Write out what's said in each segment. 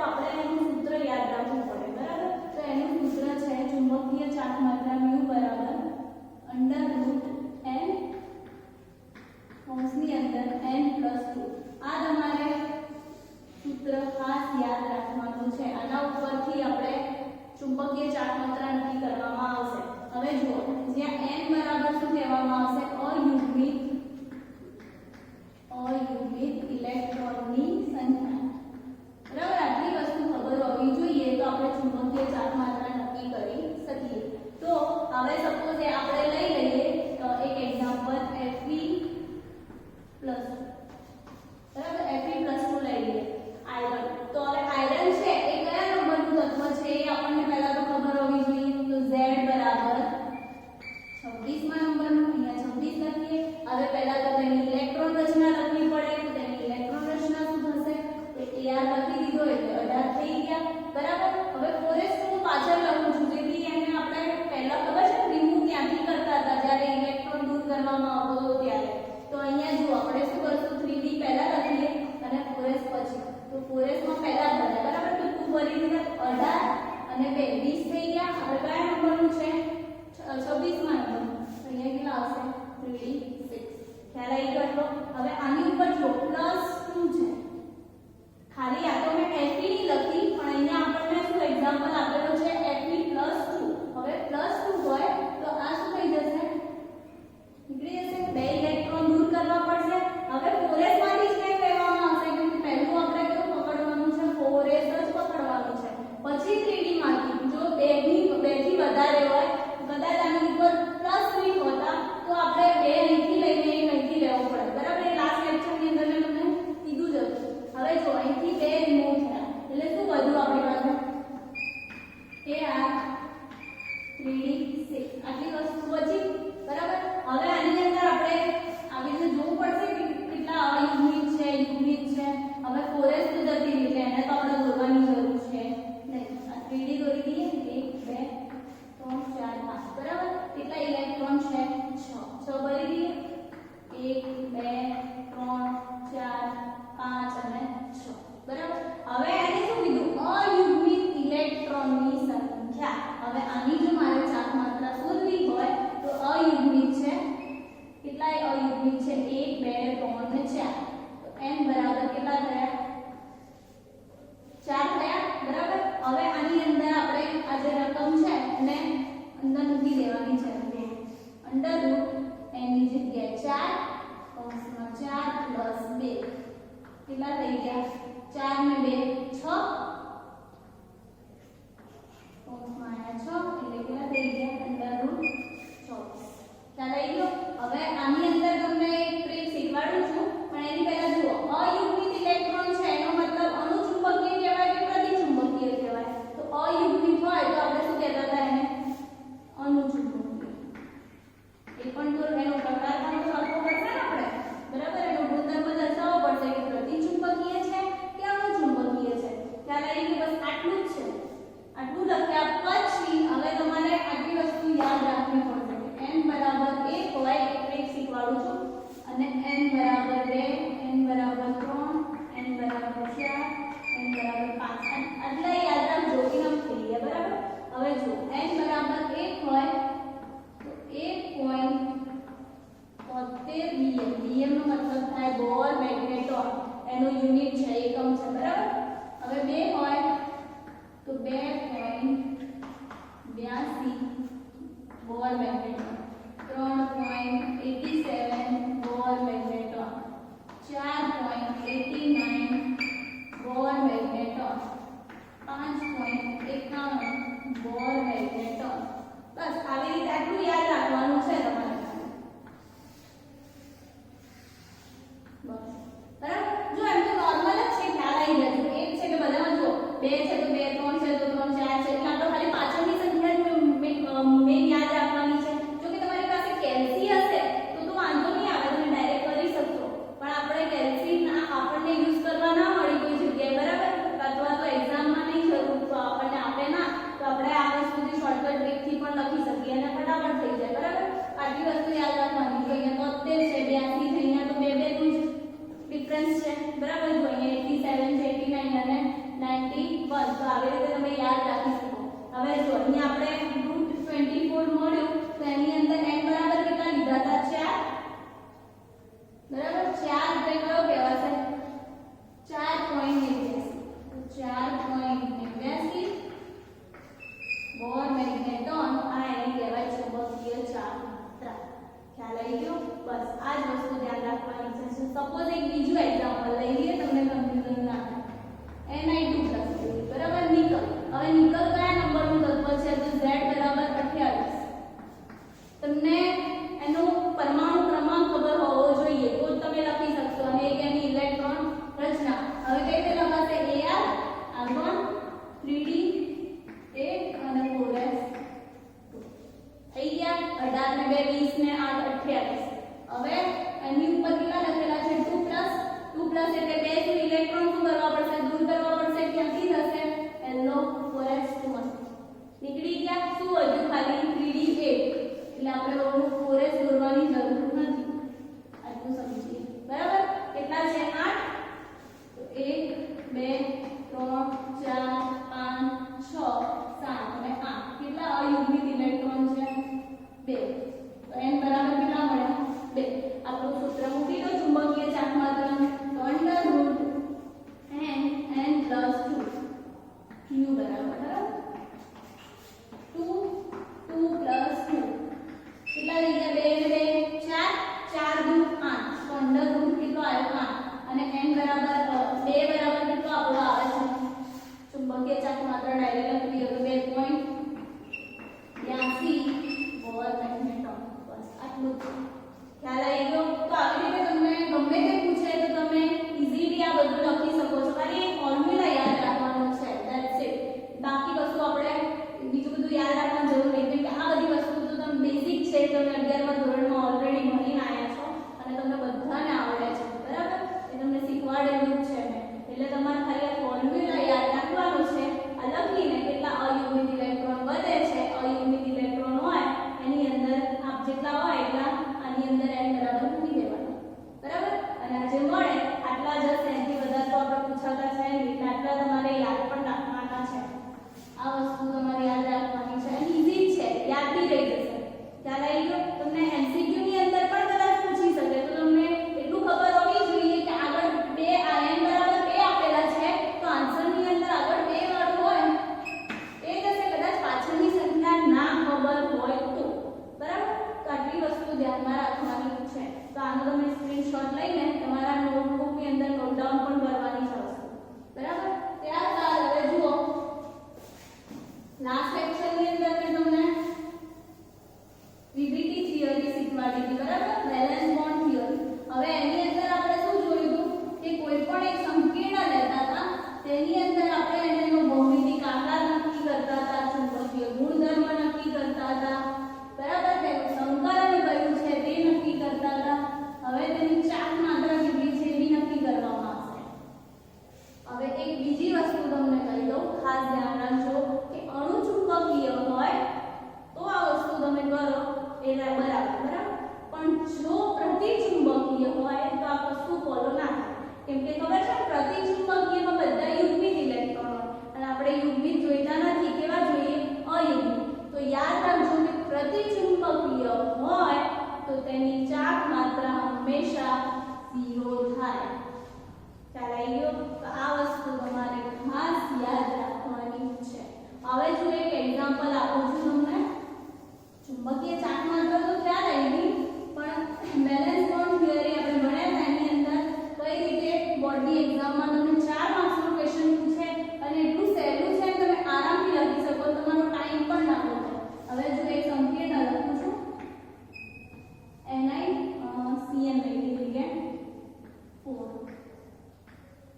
આપણે એનું સૂત્ર યાદ રાખવું પડે, બરાબર? તો એનું સૂત્ર છે ચુંબકીય ચાર્જ માત્રા μ બરાબર √n કૌંસની અંદર n+2. આ તમારે સૂત્ર ખાસ યાદ રાખવાનું છે. આના ઉપરથી આપણે ચુંબકીય ચાર્જ માત્રા નક્કી કરવામાં આવશે. હવે જુઓ, જ્યાં n બરાબર શું કહેવામાં આવશે? અયુગ્મિત ઇલેક્ટ્રોનની સંખ્યા, બરાબર? આટલી વસ્તુ ખબર હોવી જોઈએ તો આપણે ચુંબકીય ચાર્જ માત્રા નક્કી કરી શકીએ. તો હવે સપોઝ આપણે લઈ લઈએ એક એક્ઝામ્પલ Fe+, બરાબર? Fe+2 લઈ લઈએ, આયરન. તો હવે આયરન છે એ કયા નંબરનું તત્વ છે એ આપણને પહેલા તો ખબર હોવી જોઈએ. તો Z બરાબર 26મા નંબરનું, અહીંયા 26 લખીએ. હવે પહેલા તો તેની ઇલેક્ટ્રોન રચના લખવી પડે. તો તેની ઇલેક્ટ્રોન રચના શું થશે? તો AR લખી દીધો એટલે 18 થઈ ગયા, બરાબર? હવે 4s હું પાછળ લખું છું જેથી એને આપણે પહેલા ખબર છે રિમૂવ ક્યાંથી કરતા હતા જ્યારે ઇલેક્ટ્રોન દૂર કરવામાં આવતો હતો ત્યારે. તો અહીંયા જો આપણે શું કરશું, 3d પહેલા લખીએ અને 4s પછી. તો 4s માં પહેલા ભરે, બરાબર? તો 2 ભરી દીધા, 18 અને 2 20 થઈ ગયા. હવે કયા નંબરનું છે? 26મા નંબર. તો અહીંયા કેટલા આવશે? 3d6. ખ્યાલ આવી ગયો એટલો? હવે આની ઉપર જો +2 છે. ખાલી આ તો મેં Fe ની લખી પણ અહીંયા આપણને શું એક્ઝામ્પલ આપેલો છે Fe+2. હવે +2 હોય તો આ શું થઈ જશે? નીકળી જશે. 2 ઇલેક્ટ્રોન દૂર કરવા પડશે. હવે 4s માંથી જ કંઈ લેવામાં આવશે કેમ કે પહેલું આપણે કેવું પકડવાનું છે? 4s જ પકડવાનું છે. પછી 3d માંથી જો 2 થી વધારે હોય, કદાચ આની ઉપર +3 હોતા તો આપણે 2 અહીંથી લઈને અહીંથી લેવું પડે, બરાબર? એ લાસ્ટ લેક્ચરની અંદર મેં તમને કીધું જ હતું. હવે જો અહીંથી 2 રિમૂવ થયા એટલે શું વધ્યું આપણી પાસે? AR 3d6. આટલી વસ્તુ બચી, બરાબર? હવે આની અંદર આપણે આવી રીતે જોવું પડશે કે કેટલા અયુગ્મિત છે, યુગ્મિત છે. હવે 4s તો જતી રહી એટલે એને તો આપણે દોરવાની જરૂર છે નહીં. આ 3d દોરી દઈએ. 1 2 3 4 5, બરાબર? કેટલા ઇલેક્ટ્રોન છે? 6 ભરી દઈએ. 1 2 3 4 5 અને 6, બરાબર? હવે એને શું કીધું? અયુગ્મિત ઇલેક્ટ્રોનની સંખ્યા. હવે આની જો મારે ચાર્જ માત્રા શોધવી હોય તો અયુગ્મિત છે. કેટલાય અયુગ્મિત છે? 1 2 3 અને 4. તો n બરાબર કેટલા થયા? 4 થયા, બરાબર? હવે આની અંદર આપણે આ જે રકમ છે એને અંદર મૂકી દેવાની છે. √n ની જગ્યાએ 4 + 2 કેટલા થઈ ગયા? 4 ને 2 6 કૌંસમાં 6 એટલે કેટલા થઈ ગયા? √24. ખ્યાલ આવી ગયો? હવે આની અંદર તમને એક ટ્રીક શીખવાડું છું પણ એની પહેલા જુઓ, અયુગ્મિત ઇલેક્ટ્રોન છે એનો મતલબ અણુચુંબકીય કહેવાય કે પ્રતિચુંબકીય કહેવાય? તો અયુગ્મિત હોય તો આપણે શું કહેતા હતા એને? અણુચુંબકીય. એ પણ તો એનો પ્રકાર પણ તો લખવો પડશે ને આપણે, બરાબર? એનો ગુણધર્મ દર્શાવવો પડશે કે પ્રતિચુંબકીય છે કે અણુચુંબકીય છે. ખ્યાલ આવી ગયો? બસ આટલું જ છે. આટલું લખ્યા પછી હવે તમારે આટલી વસ્તુ યાદ રાખવી પડશે કે n બરાબર 1 હોય એ ટ્રીક શીખવાડું છું અને n બરાબર 2 n બરાબર 3 n બરાબર 4 n બરાબર 5 આટલા યાદ રાખજો. ઇનફ થઈ ગયા, બરાબર? હવે જો n બરાબર 1 હોય તો 1.73 bm. bm નો મતલબ થાય બોર મેગ્નેટોન. એનો યુનિટ છે, એકમ છે, બરાબર? હવે 2 હોય તો 2.82 બોર મેગ્નેટોન. 3.87 બોર મેગ્નેટોન. 4.89 બોર મેગ્નેટોન. 5.51 બોર મેગ્નેટોન. બસ આવી રીતે આટલું યાદ રાખવાનું છે તમારે. બસ, બરાબર? જો એમ તો નોર્મલ જ છે, ખ્યાલ આવી જશે. એક છે કે બધામાં જો 2 છે તો 2 3 છે તો 3 4 છે એટલે આપણે ખાલી પાછળની સંખ્યા મેં યાદ રાખવાની છે. જો કે તમારી પાસે કેલ્સી હશે તો વાંધો નહીં આવે, તમે ડાયરેક્ટ કરી શકશો. પણ આપણે કેલ્સી આપણને યુઝ કરવા ના મળી કોઈ જગ્યાએ, બરાબર? અથવા તો એક્ઝામમાં નહીં જરૂર તો આપણને આપે ના તો આપણે આ વસ્તુથી શોર્ટકટ ટ્રીકથી પણ લખી શકીએ અને ફટાફટ થઈ જાય, બરાબર? આટલી વસ્તુ યાદ રાખવાની. જો અહીંયા 73 છે, 82 છે, અહીંયા તો 2 2 નું ડિફરન્સ છે, બરાબર? જો અહીંયા 87 છે, 89 અને 91 તો આવી રીતે તમે યાદ રાખી શકો. હવે જો અહીંયા આપણે √24 મળ્યું તો એની અંદર n બરાબર કેટલા લીધા હતા 4 બરાબર 4 એટલે કયો કહેવાશે 4.89 4.89 બોર મેગ્નેટોન આ એને કહેવાય ચુંબકીય ચાલકતા. ખ્યાલ આવી ગયો? બસ આ જ વસ્તુ ધ્યાન રાખવાની છે. સપોઝ એક બીજું એક્ઝામ્પલ લઈ લઈએ તમને કન્ફ્યુઝન ના થાય. Ni2+ બરાબર નિકલ. હવે નિકલ કયા નંબરનું તત્વ છે તો Z બરાબર 28. તમને એનો પરમાણુ ક્રમાંક ખબર હોવો જોઈએ તો તમે લખી શકશો અને એક એની ઇલેક્ટ્રોન રચના. હવે કઈ રીતે લખાશે Ar R1 3D 8 અને 4s થઈ ગયા. 18 ને 2 20 ને 8 28. હવે એની ઉપર કેટલા લખેલા છે 2+ એટલે બે શું ઇલેક્ટ્રોન શું કરવા પડશે દૂર કરવા પડશે. ક્યાંથી થશે Lo 4s2 નીકળી ગયા. શું વધ્યું ખાલી 3D 8 એટલે આપણે ઓનું 4s દોરવાની જરૂર નથી. આટલું સમજીએ બરાબર. કેટલા છે 8 તો 1 2 3 4 5 6 7 અને 8 કેટલા અયુગ્મિત ઇલેક્ટ્રોન છે 2. તો n બરાબર કેટલા મળ્યા 2. આપણું સૂત્ર મૂકી દો ચુંબકીય ચાર્જમાત્રાનું તો √n n + 2 q બરાબર 2 2 + 2 કેટલા થઈ ગયા 2 ને 2 4 4 × 8 તો અંડર રૂટ કેટલો આવ્યો 8 અને n બરાબર 2 બરાબર કેટલો આપણો આવે છે ચુંબકીય ચાર્જમાત્રા ડાયરેક્ટ લખીએ તો 2.82 બોર મેગ્નેટોન. બસ આટલું જ. ખ્યાલ આવી ગયો? તો આવી રીતે તમને ગમે તે પૂછે તો તમે ઈઝીલી આ બધું લખી શકો છો. ખાલી એક ફોર્મ્યુલા યાદ રાખવાનો છે ધેટ્સ ઇટ. બાકી વસ્તુ આપણે બીજું બધું યાદ રાખવાની જરૂર નહીં કેમ કે આ બધી વસ્તુ તો તમે બેઝિક છે તમે 11મા ધોરણમાં ઓલરેડી ભણીને આવ્યા છો અને તમને બધાને આવડે છે બરાબર. એ તમને શીખવાડેલું જ છે મેં. એટલે તમારે ખાલી આ ફોર્મ્યુલા યાદ રાખવાનો છે. આ લખીને કેટલા અયુગ્મિત ઇલેક્ટ્રોન વધે છે અયુગ્મિત ઇલેક્ટ્રોન હોય એની અંદર આપ જેટલા હોય એટલા આની અંદર n બરાબર મૂકી દેવાનું બરાબર. અને આ જે મળે આટલા જ હશે એનાથી વધારે તો આપણે પૂછાતા છે નહીં એટલે આટલા તમારે યાદ પણ રાખવાના છે. આ વસ્તુ તમારે યાદ રાખવાની છે અને ઈઝી છે યાદ બી રહી જશે. ખ્યાલ આવી ગયો? તમને MCQ ની અંદર પણ કદાચ પૂછી શકે તો તમને એટલું ખબર હોવી જોઈએ કે આગળ 2 આ n બરાબર 2 આપેલા છે તો આન્સરની અંદર આગળ 2 વાળું હોય એ જશે. કદાચ પાછળની સંખ્યા ના ખબર હોય તો બરાબર. તો આટલી વસ્તુ ધ્યાનમાં રાખવાની છે. તો આનો તમે સ્ક્રીનશોટ લઈને તમારા નોટબુકની અંદર નોટ ડાઉન પણ કરવાની છે વસ્તુ બરાબર. ત્યારબાદ હવે જુઓ લાસ્ટ લેક્ચરની અંદર મેં તમને વિવિટી થિયરી શીખવાડી હતી બરાબર. Balance bond theory. હવે એની અંદર આપણે શું જોયું કે કોઈ પણ એક સંકીર્ણ લેતા હતા તેની અંદર આપણે એનો ભૌમિતિક આકાર નક્કી કરતા હતા ચુંબકીય ગુણધર્મ નક્કી કરતા હતા બરાબર. તેનું સંકલન કયું છે તે નક્કી કરતા હતા. હવે તેની ચાર્જ માત્રા કેટલી છે એ બી નક્કી કરવામાં આવશે. હવે એક બીજી વસ્તુ તમને કહી દઉં ખાસ ધ્યાન રાખજો કે અણુ ચુંબકીય હોય તો આ વસ્તુ તમે કરો એટલે બરાબર. પણ જો પ્રતિચુંબકીય હોય તો આ વસ્તુ ફોલો ના થાય કેમ કે ખબર છે પ્રતિચુંબકીયમાં બધા યુગ્મિત ઇલેક્ટ્રોન હોય અને આપણે યુગ્મિત જોઈતા નથી. કેવા જોઈએ અયુગ્મિત. તો યાદ રાખજો કે પ્રતિચુંબકીય હોય તો તેની ચાર્જ માત્રા હંમેશા 0 થાય. ખ્યાલ આવી ગયો? તો આ વસ્તુ તમારે ખાસ યાદ રાખવાની છે. હવે જો એક એક્ઝામ્પલ આપું છું તમને. ચુંબકીય ચાર્જ માત્રા તો ખ્યાલ આવી ગઈ પણ બેલેન્સ બોન્ડ થિયરી આપણે ભણ્યા હતા એની અંદર કઈ રીતે બોર્ડની એક્ઝામમાં તમને 4 માર્ક્સનું ક્વેશ્ચન પૂછે અને એટલું સહેલું છે તમે આરામથી લખી શકો તમારો ટાઈમ પણ ના બગડે. હવે જો એક સંકીર્ણ લખું છું NiCN મેગ્નેટિક 4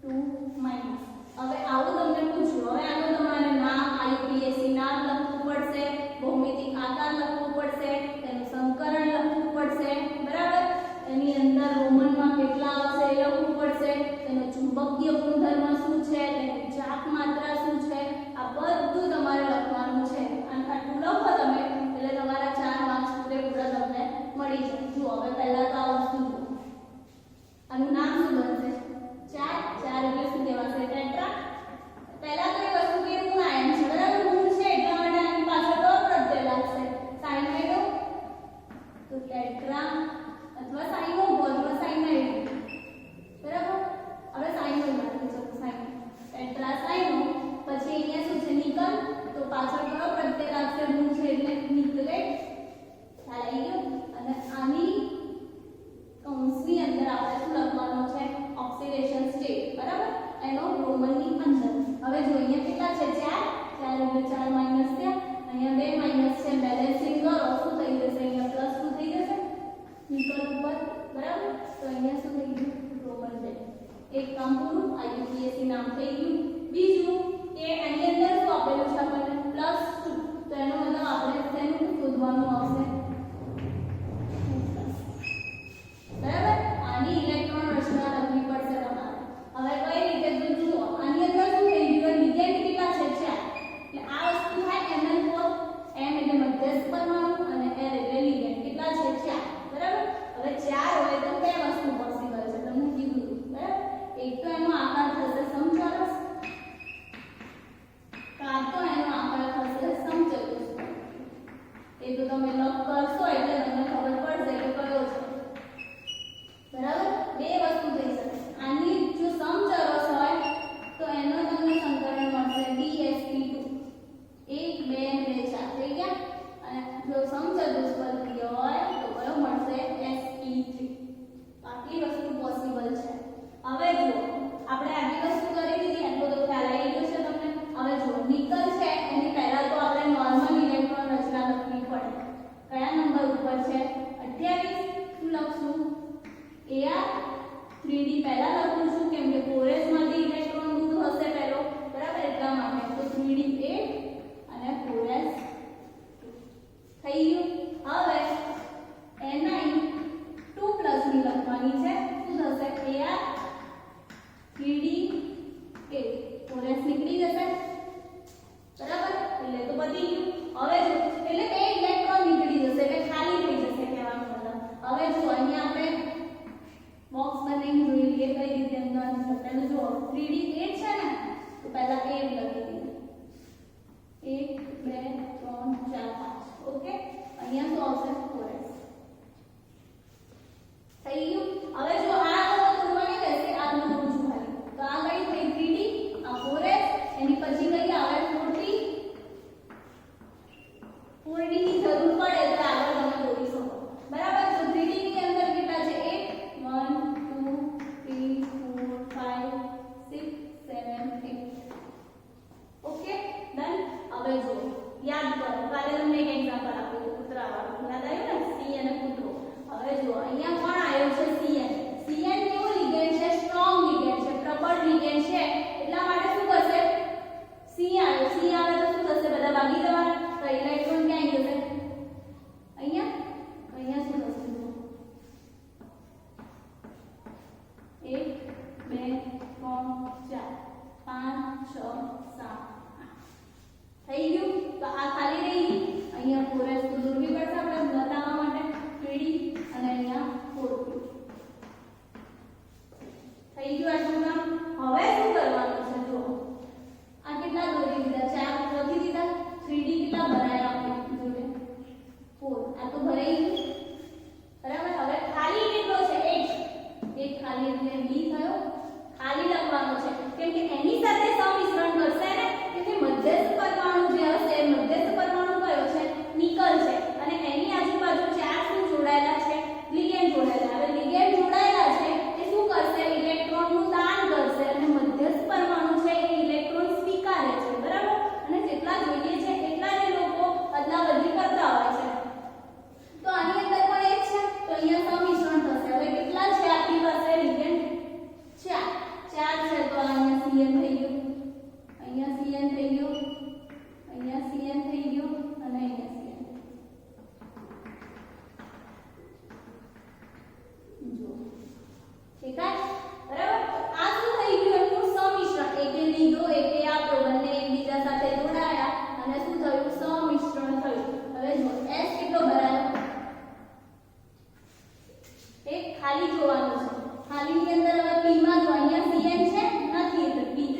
2 માઈનસ. હવે આવું તમને પૂછ્યું. હવે આનું તમારે નામ IUPAC નામ લખવું પડશે ભૌમિતિક આકાર લખવું પડશે તેનું સંકલન લખવું પડશે બરાબર. એની અંદર રોમનમાં કેટલા આવશે એ લખવું પડશે. તેનો ચુંબકીય ગુણધર્મ શું છે તેની ચાર્જ માત્રા શું છે આ બધું તમારે લખવાનું છે. અને આટલું લખો તમે એટલે તમારા 4 માર્ક્સ પૂરેપૂરા તમને મળી જાય. જુઓ હવે પહેલા તો આ વસ્તુ જુઓ. આનું નામ શું બનશે 4 4 એટલે શું કહેવાશે ટેટ્રા એટલે 4 માઈનસ થયા, અહીંયા 2 માઈનસ છે, બેલેન્સિંગ કરો શું થઈ જશે, અહીંયા પ્લસ 2 થઈ જશે નિકલ ઉપર, બરાબર. તો અહીંયા શું થઈ ગયું, રોમન છે. એક કામ પૂરું, આઈયુપીએસસી નામ થઈ ગયું. બીજું કે આની અંદર શું આપેલું છે આપણને +2, તો એનો મતલબ આપણે તેનું શોધવાનું આવશે, બરાબર. આની ઇલેક્ટ્રોન રચના લખવી પડશે તમારે. હવે કઈ રીતે તો જુઓ, આની અંદર શું થઈ ગયું, લિગેન્ડ કેટલા છે 4, એટલે આ વસ્તુ થાય Mn4, M એટલે મધ્યસ્થ પરમાણુ અને L એટલે લિગેન્ડ, કેટલા છે 4, બરાબર. હવે 4 હોય તો બે વસ્તુ પોસિબલ છે, તમને કીધું હતું, બરાબર. એક તો એનો આકાર થશે સમચોરસ, કાં તો એનો આકાર થશે સમચતુષ્કોણ. એ તો તમે લખ કરશો એટલે તમને ખબર પડશે કે કયો છે, બરાબર. બે વસ્તુ થઈ શકે. આની જો સમચોરસ હોય તો એનો તમને સંકલન મળશે DsP2, 1 2 2 4 થઈ ગયા. અને જો સમચતુષ્કોણીય હોય તો કયો મળશે sp3. આટલી વસ્તુ પોસિબલ છે. હવે જો આપણે આટલી વસ્તુ કરી દીધી એટલો તો ખ્યાલ આવી ગયો છે તમને. હવે જો નિકલ છે એની પહેલા તો આપણે નોર્મલ ઇલેક્ટ્રોન રચના લખવી પડે. કયા નંબર ઉપર છે 28. શું લખશું, Ar 3d પહેલા લખું છું કેમ કે 4s માંથી ઇલેક્ટ્રોન દૂર હશે પહેલો, બરાબર, એટલા માટે. તો 3d 8 અને 4s થઈ ગયું. હવે ni 2 પ્લસ ની લખવાની છે. શું થશે, Ar 3d 8, 4s નીકળી જશે, બરાબર. એટલે તો પતી ગયું. હવે જો એટલે બે ઇલેક્ટ્રોન નીકળી જશે એટલે ખાલી થઈ જશે કહેવાનો મતલબ. હવે જો અહીંયા આપણે બોક્સ બનાવીને જોઈ લઈએ કઈ રીતે અંદર છે. પહેલું જો 3d 8 છે ને તો પહેલા 8 લખી દઈએ, 1 2 3 4 5, ઓકે. અહીંયા શું આવશે 4s થઈ ગયું. હવે જો આ દોરવાની રહેશે, આ દોરું છું ખાલી, તો આ કઈ થઈ 3d, આ 4s, એની પછી કઈ આવે 4d. 4d ની જરૂર પડે તો આગળ તમે દોરી શકો, બરાબર. તો 3d ની અંદર કેટલા છે 8, 1 2 3 4 5 6 7 8, ઓકે ડન. હવે જો યાદ કરો, કાલે તમને એક એક્ઝામ્પલ આપ્યું હતું કૂતરાવાળું, યાદ આવ્યું ને, સી અને કૂતરો. હવે જો અહીંયા કોણ આવ્યો છે Cn. Cn કેવું લિગેન્ડ છે, સ્ટ્રોંગ લિગેન્ડ છે, પ્રબળ લિગેન્ડ છે, એટલા માટે શું કરશે, C આવ્યો. C આવે તો શું થશે, બધા ભાગી જવાના. તો ઇલેક્ટ્રોન ક્યાં જશે, અહીંયા. અહીંયા શું થશે, 1 2 3 4 5 6 7 થઈ ગયું. તો આ ખાલી રહી ગઈ. અહીંયા 4s તો દોરવી પડશે આપણે બતાવવા માટે, 3d અને અહીંયા 4p થઈ ગયું આટલું કામ. હવે શું કરવાનું છે, જો આ કેટલા દોરી દીધા, 4 લખી દીધા, 3d કેટલા ભરાયા આપણે જોડે 4, આ તો ભરાઈ ગયું, બરાબર. હવે ખાલી કેટલો છે 1, એક ખાલી એટલે b થયો. ખાલી લખવાનો છે કેમ કે એની સાથે સમિશ્રણ કરશે ને, એટલે મધ્યસ્થ પરમાણુ જે હશે, મધ્યસ્થ પરમાણુ કયો છે નિકલ છે, અને એની આજુબાજુ 4 શું જોડાયેલા છે, લિગેન્ડ જોડાયેલા. હવે લિગેન્ડ જોડાયેલા છે એ શું કરશે, ઇલેક્ટ્રોનનું દાન કરશે, અને મધ્યસ્થ પરમાણુ છે એ ઇલેક્ટ્રોન સ્વીકારે છે, બરાબર. અને જેટલા જોઈએ છે એટલા જ લોકો અદલાબદલી કરતા હોય છે. તો આની અંદર પણ એક છે, તો અહીંયા સમિશ્રણ થશે. હવે કેટલા છે આપણી પાસે લિગેન્ડ, 4 છે. તો અહીંયા Cn થઈ ગયું, અહીંયા Cn થઈ ગયું, અહીંયા Cn થઈ ગયું, અને અહીંયા Cn. જો દેખાય, બરાબર. આ શું થઈ ગયું, એનું સમિશ્રણ. એકે લીધો, એકે આપ્યો, બંને એકબીજા સાથે જોડાયા અને શું થયું, સમિશ્રણ થયું. હવે જો S કેટલો ભરાયો, એક ખાલી જોવાનું છે. ખાલી ની અંદર હવે p માં જો અહીંયા Cn છે નથી, એટલે p3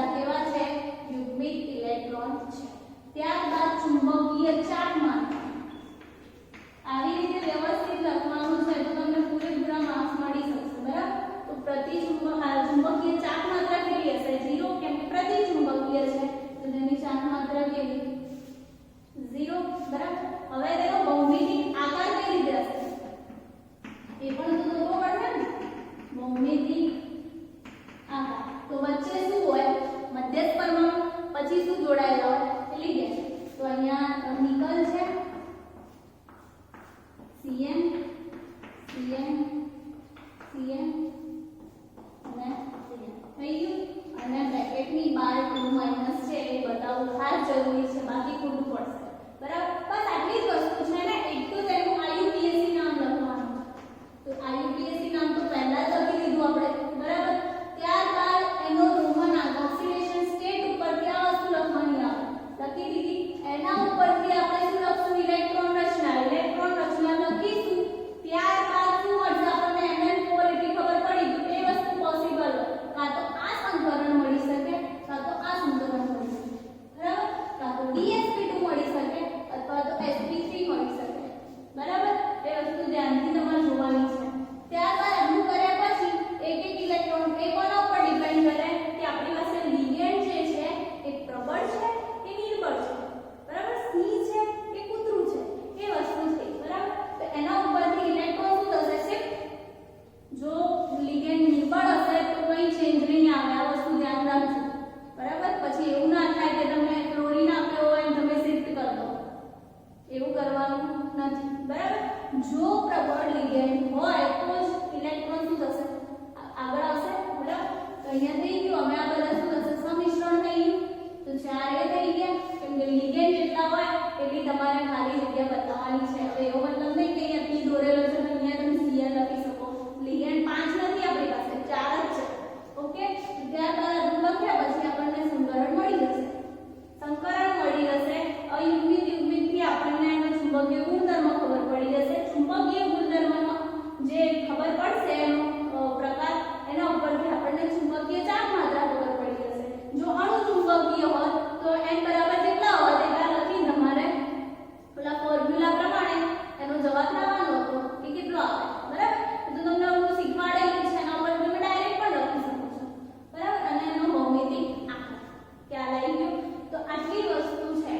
બધા કેવા છે? યુગ્મિત ઇલેક્ટ્રોન છે. ત્યારબાદ ચુંબકીય ચાર્જ માત્ર આવી રીતે વ્યવસ્થિત લખવાનું છે તો તમને પૂરેપૂરા માર્ક્સ મળી શકશે. બરાબર? તો ચુંબકીય ચાર્જ માત્રા કેટલી હશે? 0, કેમ કે પ્રતિચુંબકીય છે તો તેની ચાર્જ માત્રા કેવી? 0. બરાબર? હવે તેનો ભૌમિતિક આકાર કઈ રીતે હશે એ પણ તો જોવો પડશે ને. ભૌમિતિક આકાર તો વચ્ચે શું હોય? મધ્યસ્થ પરમાણુ, પછી શું જોડાયેલા હોય? લિગેન્ડ. તો અહીંયા નિકલ છે, Cn Cn Cn અને Cn થઈ ગયું. અને બ્રેકેટની બહાર 2 છે એ બતાવવું ખાસ જરૂરી છે, બાકી ખોટું પડશે. બરાબર? બસ આટલી જ વસ્તુ છે ને. એક તો તેનું IUPAC નામ લખવાનું. તો IUPAC નામ તો પહેલા જ લખી દીધું આપણે. બરાબર? ત્યારબાદ એનો રોમન ઓક્સિડેશન સ્ટેટ ઉપરથી આ વસ્તુ લખવાની આવે. લખી દીધી. એના ઉપરથી આપણે શું લખશું? ઇલેક્ટ્રોન રચના. ઇલેક્ટ્રોન રચના લખીશું. ત્યારબાદ શું મળશે આપણને? Mn ક્વોલિટી ખબર પડી. તો બે વસ્તુ પોસિબલ હોય. કાં તો આ સંકરણ મળી શકે, કાં તો આ સંકરણ મળી શકે. બરાબર? કાં તો DsP2 મળી શકે અથવા તો sp3 મળી શકે. બરાબર? એ વસ્તુ ધ્યાનથી તમારે જોવાની છે. ત્યારબાદ આટલું કર્યા પછી એક એક ઇલેક્ટ્રોન એ કોના ઉપર ડિપેન્ડ કરે કે આપણી પાસે લિગેન્ડ જે છે એ પ્રબળ છે કે નિર્બળ છે. બરાબર? સિંહ છે કે કૂતરું છે એ વસ્તુ છે. બરાબર? તો એના ઉપરથી ઇલેક્ટ્રોન શું થશે? શિફ્ટ. જો લિગેન્ડ નિર્બળ હશે તો કોઈ ચેન્જ નહીં આવે. આ વસ્તુ ધ્યાન રાખજો. બરાબર? પછી એવું ના થાય કે તમે ક્લોરીન આપ્યો હોય અને તમે શિફ્ટ કરી દો. એવું કરવાનું નથી. બરાબર? જો પ્રબળ લિગેન્ડ હોય તો જ ઇલેક્ટ્રોન શું થશે? આગળ આવશે. બરાબર? તો અહીંયા થઈ ગયું. હવે આ બધા શું થશે? સમિશ્રણ થઈ ગયું. તો 4 એ થઈ ગયા. કેમ કે લિગેન્ડ જેટલા હોય એટલી તમારે ખાલી જગ્યા બતાવવાની છે. હવે એવો મતલબ નહીં કે અહીંયા P દોરેલો છે તો અહીંયા તમે Cl લખી શકો. લિગેન્ડ 5 નથી આપણી પાસે, 4 જ છે. ઓકે? ત્યારબાદ આટલું લખ્યા પછી આપણને સંકરણ મળી જશે. સંકરણ મળી જશે. અયુગ્મિત યુગ્મિતથી આપણને એનો ચુંબકીય ગુણધર્મ ખબર પડી જશે. ચુંબકીય ગુણધર્મમાં જે ખબર પડશે એનો પ્રકાર, એના ઉપરથી આપણને ચુંબકીય ચાર્જ માત્રા ખબર પડી જશે. જો અણુ ચુંબકીય હોય તો n બરાબર કેટલા હોય તેટલા લખીને તમારે પેલા ફોર્મ્યુલા પ્રમાણે એનો જવાબ લાવવાનો હતો કે કેટલો આવે. બરાબર? તો તમને હું શીખવાડેલું છે એના ઉપર તમે ડાયરેક્ટ પણ લખી શકો છો. બરાબર? અને એનો ભૌમિતિક આકાર ખ્યાલ આવી ગયો. તો આટલી વસ્તુ છે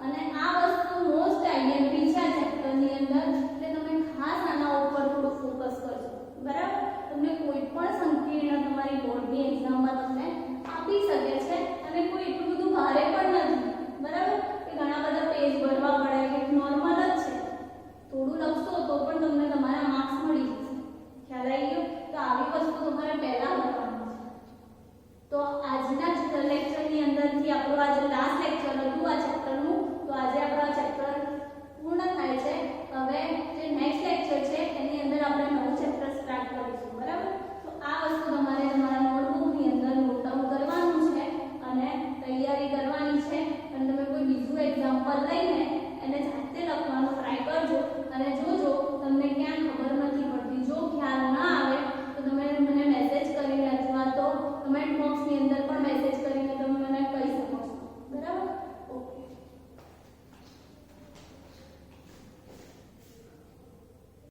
અને આ વસ્તુ મોસ્ટ આઈએમપી છે ચેપ્ટરની અંદર, એટલે તમે ખાસ આના ઉપર થોડું ફોકસ કરજો. બરાબર? તમને કોઈ પણ સંકીર્ણ તમારી બોર્ડની એક્ઝામમાં તમને આપી શકે છે અને કોઈ એટલું બધું ભારે પણ નથી. બરાબર? કે ઘણા બધા પેજ ભરવા પડે કે નોર્મલ જ છે. થોડું લખશો તો પણ તમને તમારા માર્ક્સ મળી જશે. ખ્યાલ આવી ગયો? તો આવી વસ્તુ તમારે પહેલા કરવાની છે. તો આજના જ લેક્ચરની અંદરથી આપણું આજે લાસ્ટ લેક્ચર હતું આ ચેપ્ટરનું. તો આજે આપણો આ ચેપ્ટર પૂર્ણ થાય છે. હવે જે નેક્સ્ટ લેક્ચર છે એની અંદર આપણે નવું ચેપ્ટર સ્ટાર્ટ કરીશું. બરાબર? તો આ વસ્તુ તમારે તમારા નોટબુકની અંદર નોટ ડાઉન કરવાનું છે અને તૈયારી કરવાની છે. અને તમે કોઈ બીજું એક્ઝામ્પલ લઈને એને જાતે લખવાનું ટ્રાય કરજો અને જો